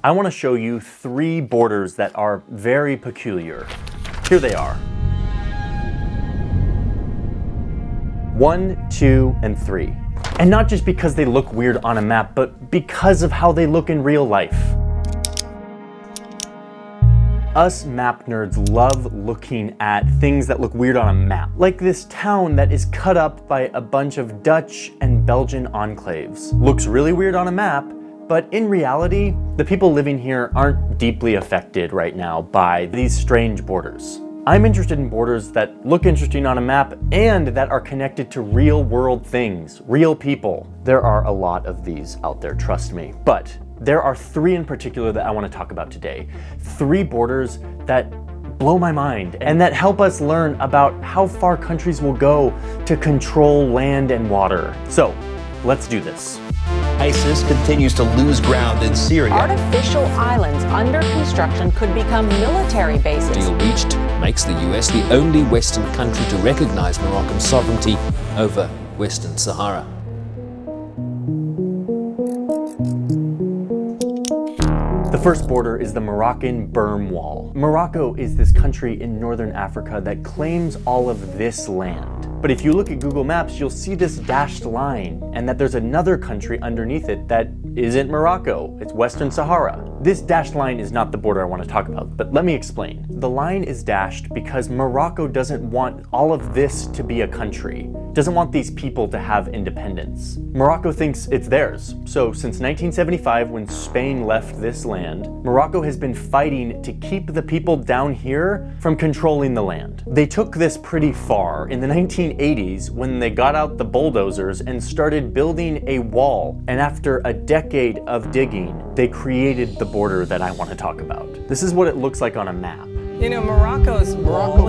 I want to show you 3 borders that are very peculiar. Here they are. 1, 2, and 3. And not just because they look weird on a map, but because of how they look in real life. Us map nerds love looking at things that look weird on a map, like this town that is cut up by a bunch of Dutch and Belgian enclaves. Looks really weird on a map, but in reality, the people living here aren't deeply affected right now by these strange borders. I'm interested in borders that look interesting on a map and that are connected to real world things, real people. There are a lot of these out there, trust me. But there are 3 in particular that I want to talk about today. 3 borders that blow my mind and that help us learn about how far countries will go to control land and water. So let's do this. ISIS continues to lose ground in Syria. Artificial islands under construction could become military bases. The deal reached makes the US the only Western country to recognize Moroccan sovereignty over Western Sahara. The first border is the Moroccan berm wall. Morocco is this country in northern Africa that claims all of this land. But if you look at Google Maps, you'll see this dashed line and that there's another country underneath it that isn't Morocco, it's Western Sahara. This dashed line is not the border I want to talk about, but let me explain. The line is dashed because Morocco doesn't want all of this to be a country, doesn't want these people to have independence. Morocco thinks it's theirs. So since 1975, when Spain left this land, Morocco has been fighting to keep the people down here from controlling the land. They took this pretty far in the 1980s when they got out the bulldozers and started building a wall. And after a decade of digging, they created the border that I want to talk about. This is what it looks like on a map. You know, Morocco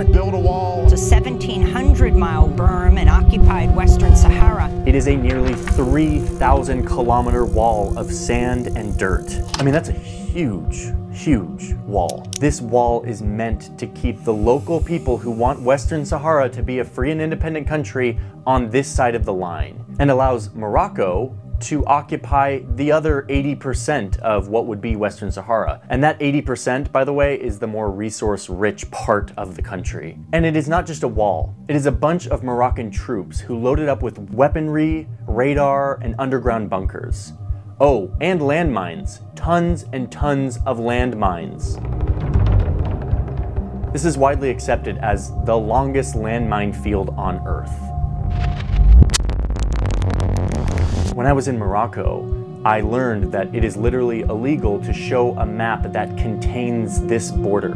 built a wall. It's a 1,700-mile berm in occupied Western Sahara. It is a nearly 3,000-kilometer wall of sand and dirt. I mean, that's a huge, huge wall. This wall is meant to keep the local people who want Western Sahara to be a free and independent country on this side of the line, and allows Morocco to occupy the other 80% of what would be Western Sahara. And that 80%, by the way, is the more resource-rich part of the country. And it is not just a wall. It is a bunch of Moroccan troops who loaded up with weaponry, radar, and underground bunkers. Oh, and landmines. Tons and tons of landmines. This is widely accepted as the longest landmine field on Earth. When I was in Morocco, I learned that it is literally illegal to show a map that contains this border,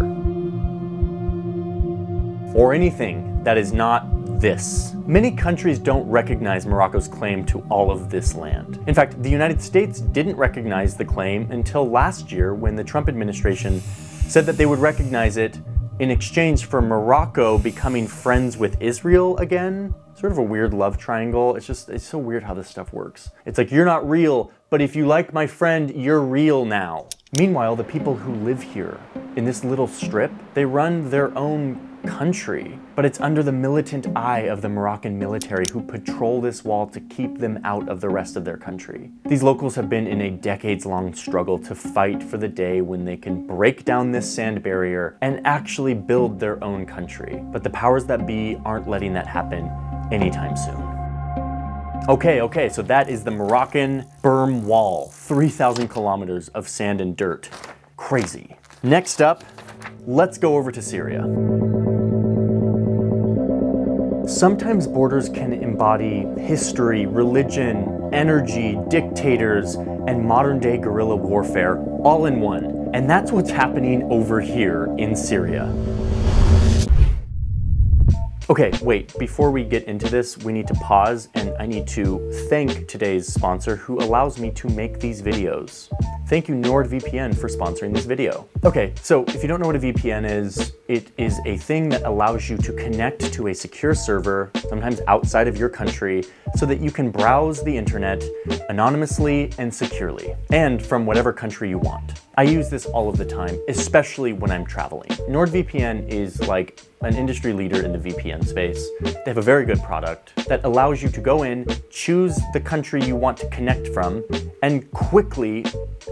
or anything that is not this. Many countries don't recognize Morocco's claim to all of this land. In fact, the United States didn't recognize the claim until last year when the Trump administration said that they would recognize it in exchange for Morocco becoming friends with Israel again. Sort of a weird love triangle. It's so weird how this stuff works. It's like, you're not real, but if you like my friend, you're real now. Meanwhile, the people who live here in this little strip, they run their own country, but it's under the militant eye of the Moroccan military who patrol this wall to keep them out of the rest of their country. These locals have been in a decades-long struggle to fight for the day when they can break down this sand barrier and actually build their own country. But the powers that be aren't letting that happen anytime soon. Okay, so that is the Moroccan berm wall. 3,000 kilometers of sand and dirt. Crazy. Next up, let's go over to Syria. Sometimes borders can embody history, religion, energy, dictators, and modern-day guerrilla warfare all in one. And that's what's happening over here in Syria. Okay, wait, before we get into this, we need to pause and I need to thank today's sponsor who allows me to make these videos. Thank you NordVPN for sponsoring this video. Okay, so if you don't know what a VPN is, it is a thing that allows you to connect to a secure server, sometimes outside of your country, so that you can browse the internet anonymously and securely, and from whatever country you want. I use this all of the time, especially when I'm traveling. NordVPN is like an industry leader in the VPN space. They have a very good product that allows you to go in, choose the country you want to connect from, and quickly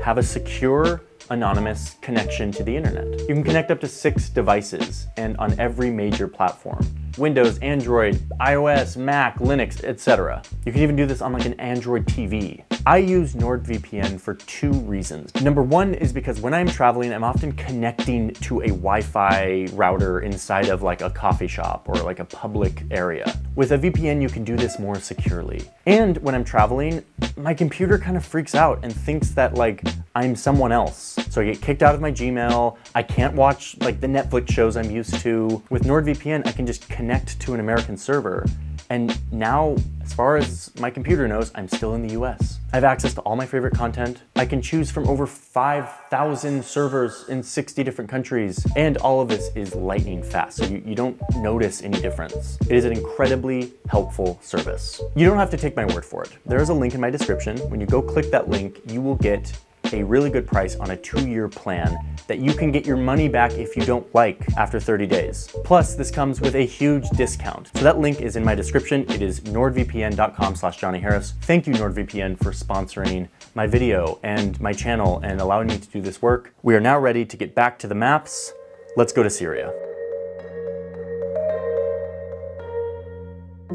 have a secure, anonymous connection to the internet. You can connect up to 6 devices and on every major platform. Windows, Android, iOS, Mac, Linux, etc. You can even do this on like an Android TV. I use NordVPN for 2 reasons. Number 1 is because when I'm traveling, I'm often connecting to a Wi-Fi router inside of like a coffee shop or like a public area. With a VPN, you can do this more securely. And when I'm traveling, my computer kind of freaks out and thinks that like I'm someone else. So I get kicked out of my Gmail. I can't watch like the Netflix shows I'm used to. With NordVPN, I can just connect to an American server. And now, as far as my computer knows, I'm still in the US. I have access to all my favorite content. I can choose from over 5,000 servers in 60 different countries. And all of this is lightning fast, so you don't notice any difference. It is an incredibly helpful service. You don't have to take my word for it. There is a link in my description. When you go click that link, you will get a really good price on a 2-year plan that you can get your money back if you don't like after 30 days. Plus, this comes with a huge discount. So that link is in my description. It is nordvpn.com/JohnnyHarris. Thank you, NordVPN, for sponsoring my video and my channel and allowing me to do this work. We are now ready to get back to the maps. Let's go to Syria.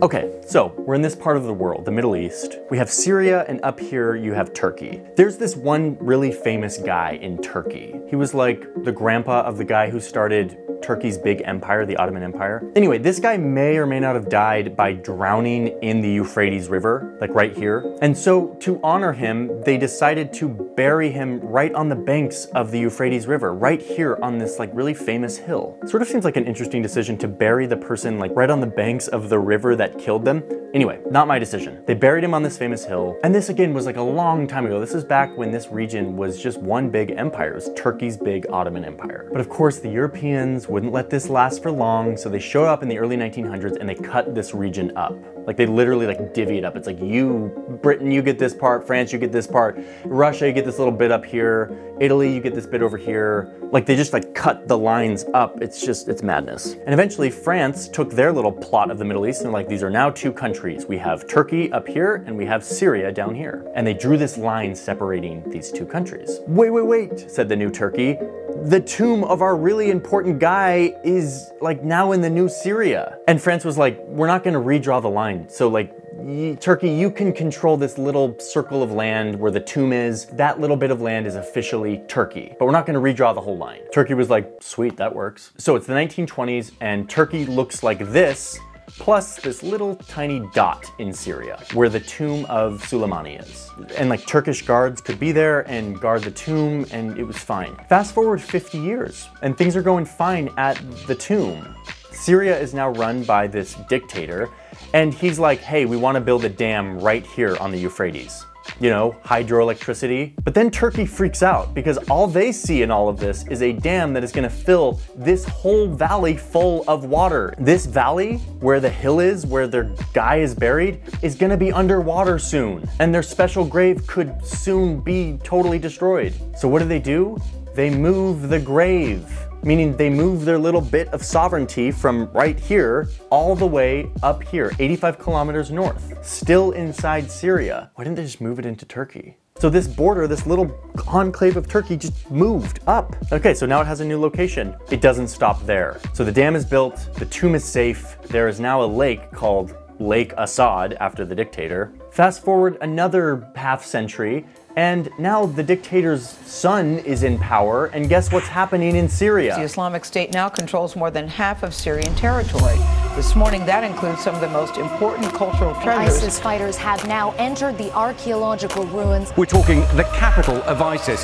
Okay, so we're in this part of the world, the Middle East. We have Syria, and up here you have Turkey. There's this one really famous guy in Turkey. He was like the grandpa of the guy who started Turkey's big empire, the Ottoman Empire. Anyway, this guy may or may not have died by drowning in the Euphrates River, like right here. And so to honor him, they decided to bury him right on the banks of the Euphrates River, right here on this like really famous hill. Sort of seems like an interesting decision to bury the person like right on the banks of the river that killed them. Anyway, not my decision. They buried him on this famous hill. And this again was like a long time ago. This is back when this region was just one big empire. It was Turkey's big Ottoman Empire. But of course, the Europeans wouldn't let this last for long. So they showed up in the early 1900s and they cut this region up. Like they literally like divvy it up. It's like you, Britain, you get this part, France, you get this part, Russia, you get this little bit up here, Italy, you get this bit over here. Like they just like cut the lines up. It's madness. And eventually France took their little plot of the Middle East and like, these are now 2 countries. We have Turkey up here and we have Syria down here. And they drew this line separating these 2 countries. Wait, said the new Turkey. The tomb of our really important guy is like now in the new Syria. And France was like, we're not gonna redraw the line. So like, Turkey, you can control this little circle of land where the tomb is. That little bit of land is officially Turkey, but we're not gonna redraw the whole line. Turkey was like, sweet, that works. So it's the 1920s and Turkey looks like this, plus this little tiny dot in Syria where the tomb of Suleimani is. And like Turkish guards could be there and guard the tomb and it was fine. Fast forward 50 years and things are going fine at the tomb. Syria is now run by this dictator and he's like, hey, we want to build a dam right here on the Euphrates. You know, hydroelectricity. But then Turkey freaks out because all they see in all of this is a dam that is going to fill this whole valley full of water. This valley, where the hill is, where their guy is buried, is going to be underwater soon. And their special grave could soon be totally destroyed. So what do? They move the grave. Meaning they move their little bit of sovereignty from right here all the way up here, 85 kilometers north, still inside Syria. Why didn't they just move it into Turkey? So this border, this little enclave of Turkey just moved up. Okay, so now it has a new location. It doesn't stop there. So the dam is built, the tomb is safe. There is now a lake called Lake Assad after the dictator. Fast forward another half century, and now the dictator's son is in power, and guess what's happening in Syria? The Islamic State now controls more than half of Syrian territory. This morning, that includes some of the most important cultural treasures. ISIS fighters have now entered the archaeological ruins. We're talking the capital of ISIS.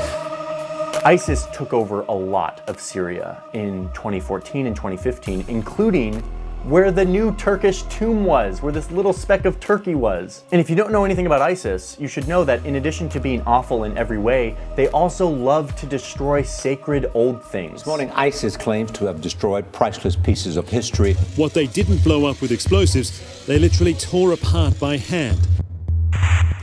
ISIS took over a lot of Syria in 2014 and 2015, including where the new Turkish tomb was, where this little speck of Turkey was. And if you don't know anything about ISIS, you should know that in addition to being awful in every way, they also love to destroy sacred old things. This morning, ISIS claims to have destroyed priceless pieces of history. What they didn't blow up with explosives, they literally tore apart by hand.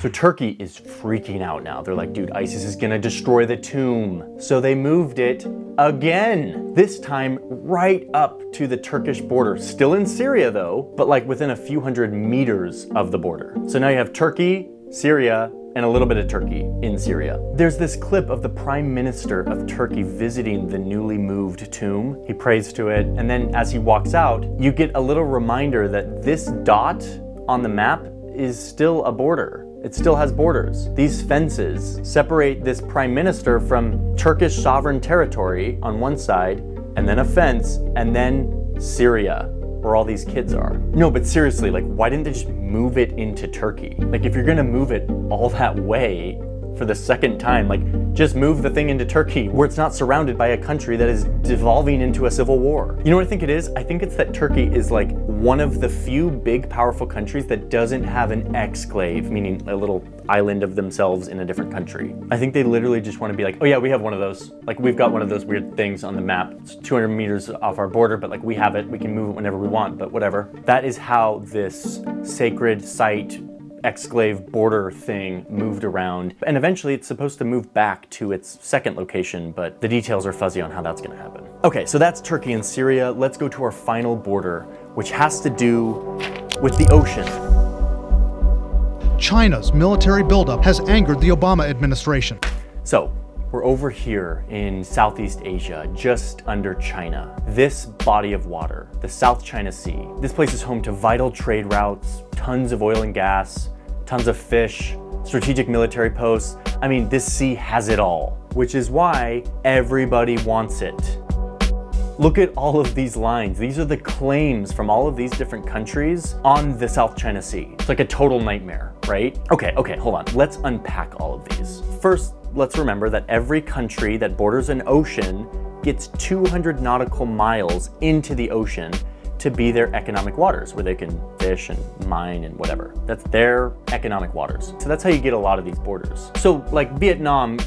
So Turkey is freaking out now. They're like, dude, ISIS is gonna destroy the tomb. So they moved it again, this time right up to the Turkish border. Still in Syria though, but like within a few hundred meters of the border. So now you have Turkey, Syria, and a little bit of Turkey in Syria. There's this clip of the Prime Minister of Turkey visiting the newly moved tomb. He prays to it, and then as he walks out, you get a little reminder that this dot on the map is still a border. It still has borders. These fences separate this prime minister from Turkish sovereign territory on one side, and then a fence, and then Syria, where all these kids are. No, but seriously, like, why didn't they just move it into Turkey? Like, if you're gonna move it all that way for the second time, like, just move the thing into Turkey, where it's not surrounded by a country that is devolving into a civil war. You know what I think it is? I think it's that Turkey is like one of the few big, powerful countries that doesn't have an exclave, meaning a little island of themselves in a different country. I think they literally just want to be like, oh yeah, we have one of those. Like, we've got one of those weird things on the map. It's 200 meters off our border, but like, we have it. We can move it whenever we want, but whatever. That is how this sacred site exclave border thing moved around, and eventually it's supposed to move back to its second location, but the details are fuzzy on how that's going to happen. Okay, so that's Turkey and Syria. Let's go to our final border, which has to do with the ocean. China's military buildup has angered the Obama administration. So we're over here in Southeast Asia, just under China. This body of water, the South China Sea, this place is home to vital trade routes, tons of oil and gas, tons of fish, strategic military posts. I mean, this sea has it all, which is why everybody wants it. Look at all of these lines. These are the claims from all of these different countries on the South China Sea. It's like a total nightmare, right? Okay, hold on. Let's unpack all of these. First, let's remember that every country that borders an ocean gets 200 nautical miles into the ocean to be their economic waters, where they can fish and mine and whatever. That's their economic waters. So that's how you get a lot of these borders. So like Vietnam,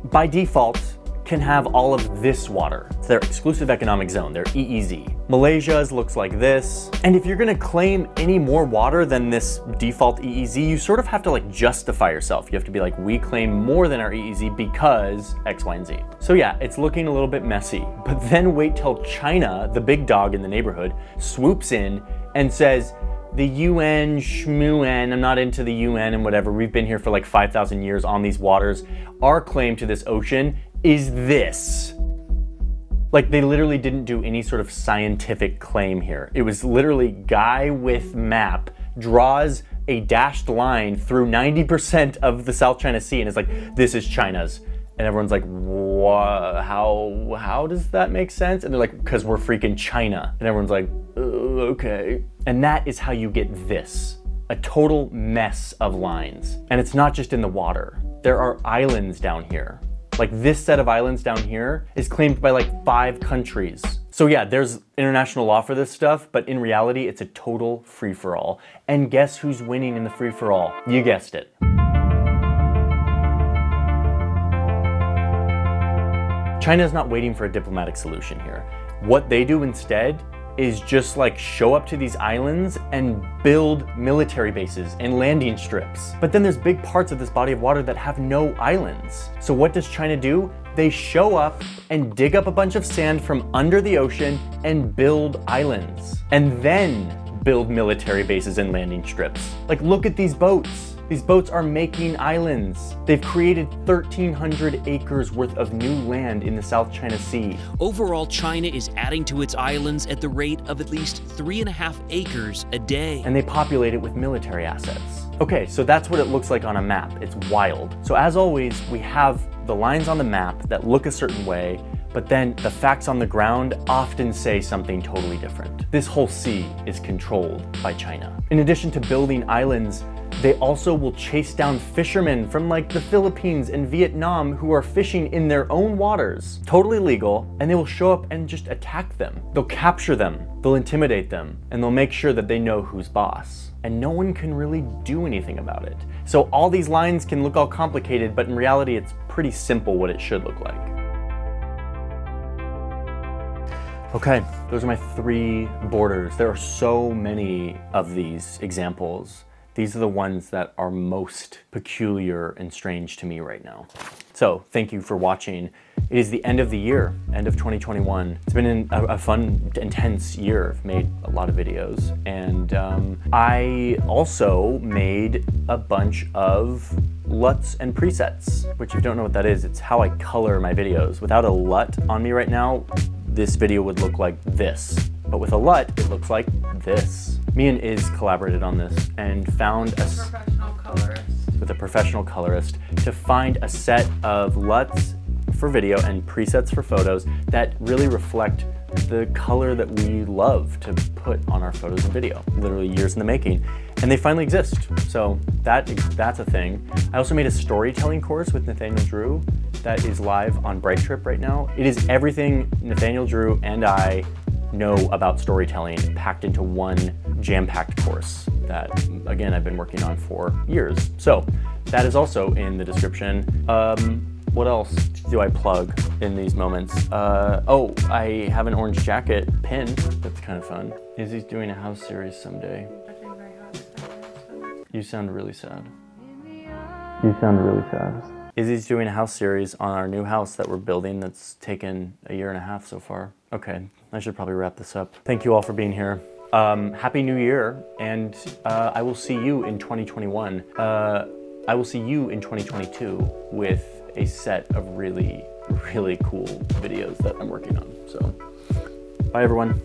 by default, can have all of this water. It's their exclusive economic zone, their EEZ. Malaysia's looks like this. And if you're gonna claim any more water than this default EEZ, you sort of have to like justify yourself. You have to be like, we claim more than our EEZ because X, Y, and Z. So yeah, it's looking a little bit messy, but then wait till China, the big dog in the neighborhood, swoops in and says, the UN, shmoo-en, I'm not into the UN and whatever, we've been here for like 5,000 years on these waters. Our claim to this ocean is this. Like, they literally didn't do any sort of scientific claim here. It was literally guy with map draws a dashed line through 90% of the South China Sea and is like, this is China's. And everyone's like, what? How does that make sense? And they're like, because we're freaking China. And everyone's like, okay. And that is how you get this. A total mess of lines. And it's not just in the water. There are islands down here. Like, this set of islands down here is claimed by like 5 countries. So yeah, there's international law for this stuff, but in reality, it's a total free-for-all. And guess who's winning in the free-for-all? You guessed it. China's not waiting for a diplomatic solution here. What they do instead is just like show up to these islands and build military bases and landing strips. But then there's big parts of this body of water that have no islands. So what does China do? They show up and dig up a bunch of sand from under the ocean and build islands. And then build military bases and landing strips. Like, look at these boats. These boats are making islands. They've created 1,300 acres worth of new land in the South China Sea. Overall, China is adding to its islands at the rate of at least 3.5 acres a day. And they populate it with military assets. Okay, so that's what it looks like on a map. It's wild. So as always, we have the lines on the map that look a certain way, but then the facts on the ground often say something totally different. This whole sea is controlled by China. In addition to building islands, they also will chase down fishermen from like the Philippines and Vietnam who are fishing in their own waters, totally legal, and they will show up and just attack them. They'll capture them, they'll intimidate them, and they'll make sure that they know who's boss. And no one can really do anything about it. So all these lines can look all complicated, but in reality, it's pretty simple what it should look like. Okay, those are my 3 borders. There are so many of these examples. These are the ones that are most peculiar and strange to me right now. So thank you for watching. It is the end of the year, end of 2021. It's been a fun, intense year. I've made a lot of videos, and I also made a bunch of LUTs and presets, which if you don't know what that is, it's how I color my videos. Without a LUT on me right now, this video would look like this. But with a LUT, it looks like this. Me and Iz collaborated on this and found with a professional colorist to find a set of LUTs for video and presets for photos that really reflect the color that we love to put on our photos and video. Literally years in the making. And they finally exist. So that's a thing. I also made a storytelling course with Nathaniel Drew that is live on Bright Trip right now. It is everything Nathaniel Drew and I know about storytelling packed into one jam-packed course that, again, I've been working on for years. So that is also in the description. What else do I plug in these moments? Oh, I have an orange jacket pin. That's kind of fun. Izzy's doing a house series someday. You sound really sad. You sound really sad. Izzy's doing a house series on our new house that we're building that's taken 1.5 years so far. Okay, I should probably wrap this up. Thank you all for being here. Happy New Year, and I will see you in 2021. I will see you in 2022 with a set of really, really cool videos that I'm working on. So, bye everyone.